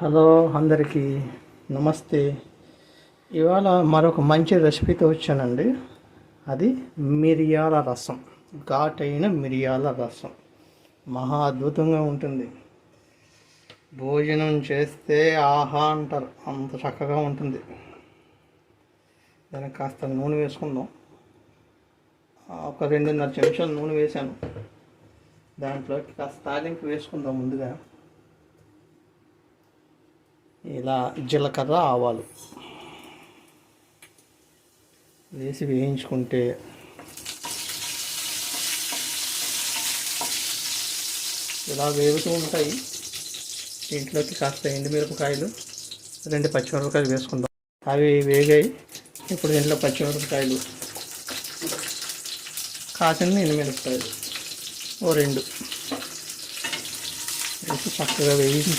Hello అందరికీ నమస్తే. ఇవాళ మరొక మంచి రెసిపీతో వచ్చానండి. అది మిరియాల రసం, ఘాటైన మిరియాల రసం. మహా అద్భుతంగా ఉంటుంది. భోజనం చేస్తే ఆహా అంటారు, అంత చక్కగా ఉంటుంది. దానికి కాస్త నూనె వేసుకుందాం. ఒక 2.5 చెంచాలు నూనె వేసాను. దాంట్లోకి కాస్త తాలింపు వేసుకుందాం. ముందుగా ఇలా జీలకర్ర, ఆవాలు వేసి వేయించుకుంటే ఇలా వేగుతూ ఉంటాయి. దీంట్లోకి కాస్త ఎండుమిరపకాయలు, 2 పచ్చిమిరపకాయలు వేసుకుందాం. అవి వేగాయి. ఇప్పుడు దీంట్లో పచ్చిమిరపకాయలు, కాసిన ఎండుమిరపకాయలు 2 వేసి చక్కగా వేయించి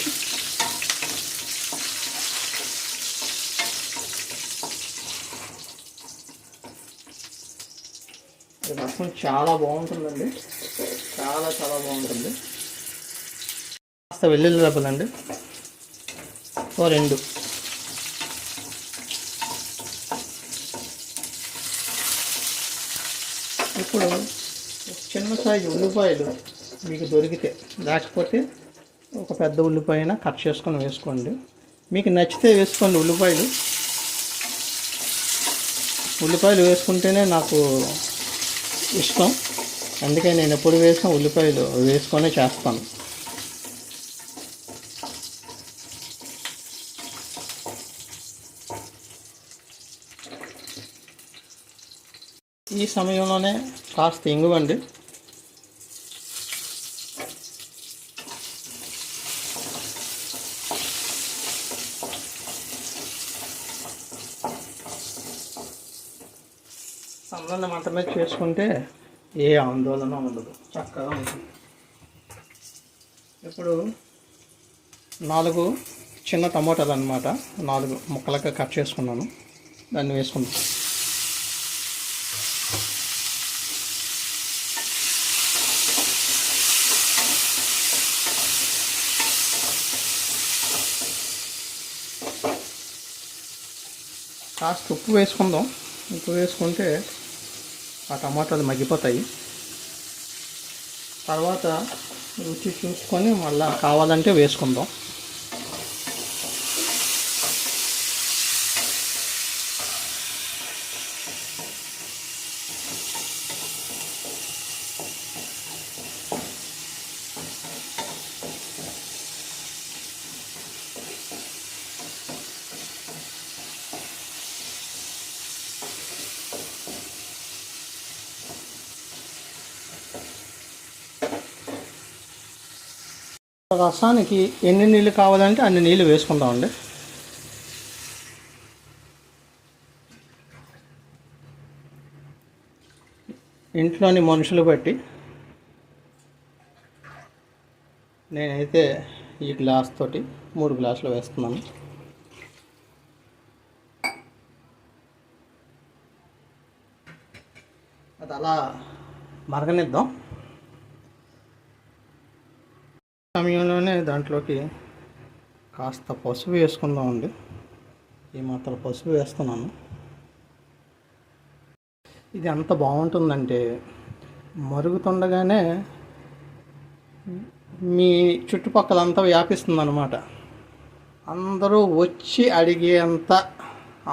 రసం చాలా బాగుంటుందండి. చాలా చాలా బాగుంటుంది. కాస్త వెల్లుల్లి రెబ్బలండి 2. ఇప్పుడు చిన్న సైజు ఉల్లిపాయలు మీకు దొరికితే, లేకపోతే ఒక పెద్ద ఉల్లిపాయన కట్ చేసుకొని వేసుకోండి. మీకు నచ్చితే వేసుకోండి. ఉల్లిపాయలు వేసుకుంటేనే నాకు ఇష్టం. అందుకే నేను ఎప్పుడు వేసినా ఉల్లిపాయలు వేసుకొనే చేస్తాను. ఈ సమయంలోనే కాస్త ఇంగువండి. సన్న మంట మీద చేసుకుంటే ఏ ఆందోళన ఉండదు, చక్కగా ఉంటుంది. ఇప్పుడు 4 చిన్న టమోటాలు అన్నమాట, 4 ముక్కలుగా కట్ చేసుకున్నాను. దాన్ని వేసుకుంటాం. కాస్త ఉప్పు వేసుకుందాం. ఉప్పు వేసుకుంటే ఆ టమాటాలు మగ్గిపోతాయి. తర్వాత రుచి చూసుకొని మళ్ళీ కావాలంటే వేసుకుందాం. రసానికి ఎన్ని నీళ్ళు కావాలంటే అన్ని నీళ్ళు వేసుకుందామండి. ఇంట్లోని మనుషులు బట్టి నేనైతే ఈ గ్లాస్ తోటి 3 గ్లాసులు వేస్తున్నాను. అది అలా మరగనిద్దాం. సమయంలోనే దాంట్లోకి కాస్త పసుపు వేసుకుందామండి. ఈ మాత్రం పసుపు వేస్తున్నాను. ఇది అంత బాగుంటుందంటే మరుగుతుండగానే మీ చుట్టుపక్కలంతా వ్యాపిస్తుంది అన్నమాట. అందరూ వచ్చి అడిగేంత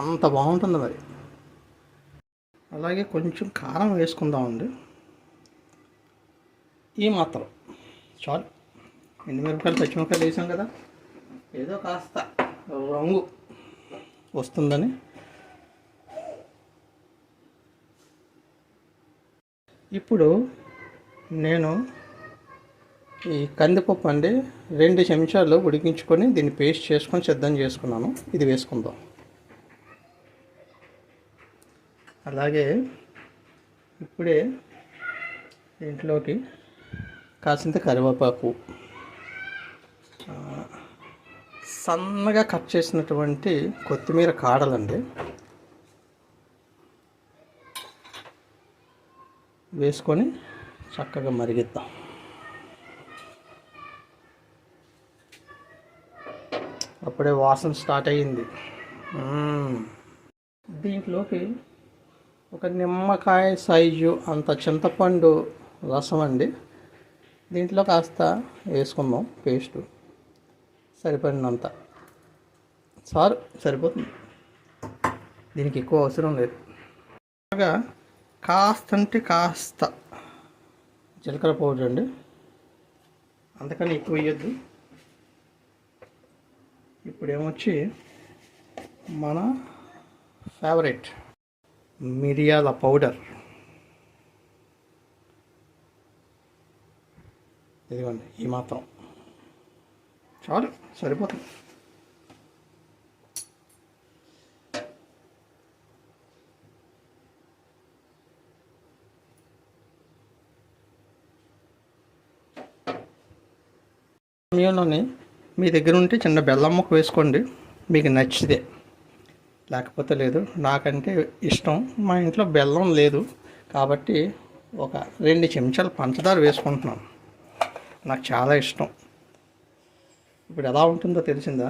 అంత బాగుంటుంది మరి. అలాగే కొంచెం కారం వేసుకుందామండి. ఈ మాత్రం చాలు. ఎండుమిరపకాయలు, పచ్చిమిరపకాయలు వేసాం కదా, ఏదో కాస్త రంగు వస్తుందని. ఇప్పుడు నేను ఈ కందిపప్పు అండి 2 చెంచాలు ఉడికించుకొని దీన్ని పేస్ట్ చేసుకొని సిద్ధం చేసుకున్నాను. ఇది వేసుకుందాం. అలాగే ఇప్పుడే దీంట్లోకి కాసింత కరివేపాకు, సన్నగా కట్ చేసినటువంటి కొత్తిమీర కాడలండి వేసుకొని చక్కగా మరిగిద్దాం. అప్పుడే వాసన స్టార్ట్ అయ్యింది. దీంట్లోకి ఒక నిమ్మకాయ సైజు అంత చింతపండు రసం అండి. దీంట్లో కాస్త వేసుకుందాం పేస్టు, సరిపడినంత. సరిపోతుంది, దీనికి ఎక్కువ అవసరం లేదు. అలాగా కాస్త అంటే కాస్త జీలకర్ర పౌడర్ అండి, అంతకని ఎక్కువ వేయద్దు. ఇప్పుడేమొచ్చి మన ఫేవరెట్ మిరియాల పౌడర్. ఇదిగోండి, ఈ మాత్రం చాలు, సరిపోతుంది. సమయంలోనే మీ దగ్గర ఉంటే చిన్న బెల్లం ముక్క వేసుకోండి, మీకు నచ్చితే. లేకపోతే లేదు. నాకంటే ఇష్టం, మా ఇంట్లో బెల్లం లేదు కాబట్టి ఒక 2 చెంచాలు పంచదార వేసుకుంటున్నాను. నాకు చాలా ఇష్టం. ఇప్పుడు ఎలా ఉంటుందో తెలిసిందా?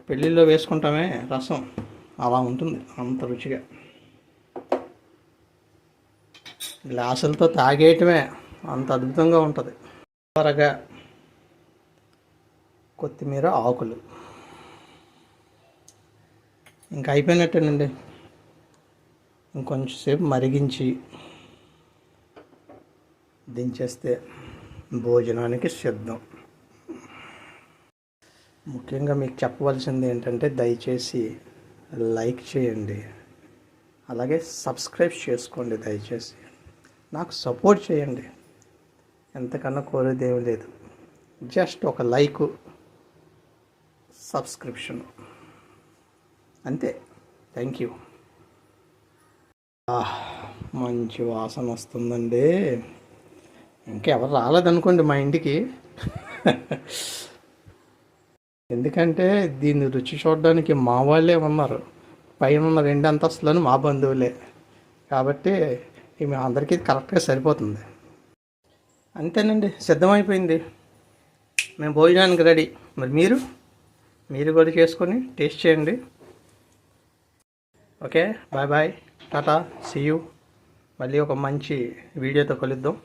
పెళ్ళిళ్ళలో వేసుకుంటామే రసం, అలా ఉంటుంది, అంత రుచిగా. గ్లాసులతో తాగేయటమే అంత అద్భుతంగా ఉంటుంది. త్వరగా కొత్తిమీర ఆకులు, ఇంకా అయిపోయినట్టేనండి. ఇంకొంచెంసేపు మరిగించి దించేస్తే భోజనానికి సిద్ధం. ముఖ్యంగా మీకు చెప్పవలసింది ఏంటంటే, దయచేసి లైక్ చేయండి, అలాగే సబ్స్క్రైబ్ చేసుకోండి. దయచేసి నాకు సపోర్ట్ చేయండి. ఎంతకన్నా కోరేది ఏమి లేదు, జస్ట్ ఒక లైకు, సబ్స్క్రిప్షన్, అంతే. Thank you. మంచి వాసన వస్తుందండి. ఇంకెవరు రాలేదనుకోండి మా ఇంటికి, ఎందుకంటే దీన్ని రుచి చూడడానికి మా వాళ్ళే ఉన్నారు. పైన ఉన్న 2 అంతస్తులను మా బంధువులే కాబట్టి ఇవి అందరికీ కరెక్ట్గా సరిపోతుంది. అంతేనండి, సిద్ధమైపోయింది. మేము భోజనానికి రెడీ. మరి మీరు కూడా చేసుకొని టేస్ట్ చేయండి. Okay, bye bye, tata, see you. మళ్ళీ ఒక మంచి వీడియోతో కలుద్దాం.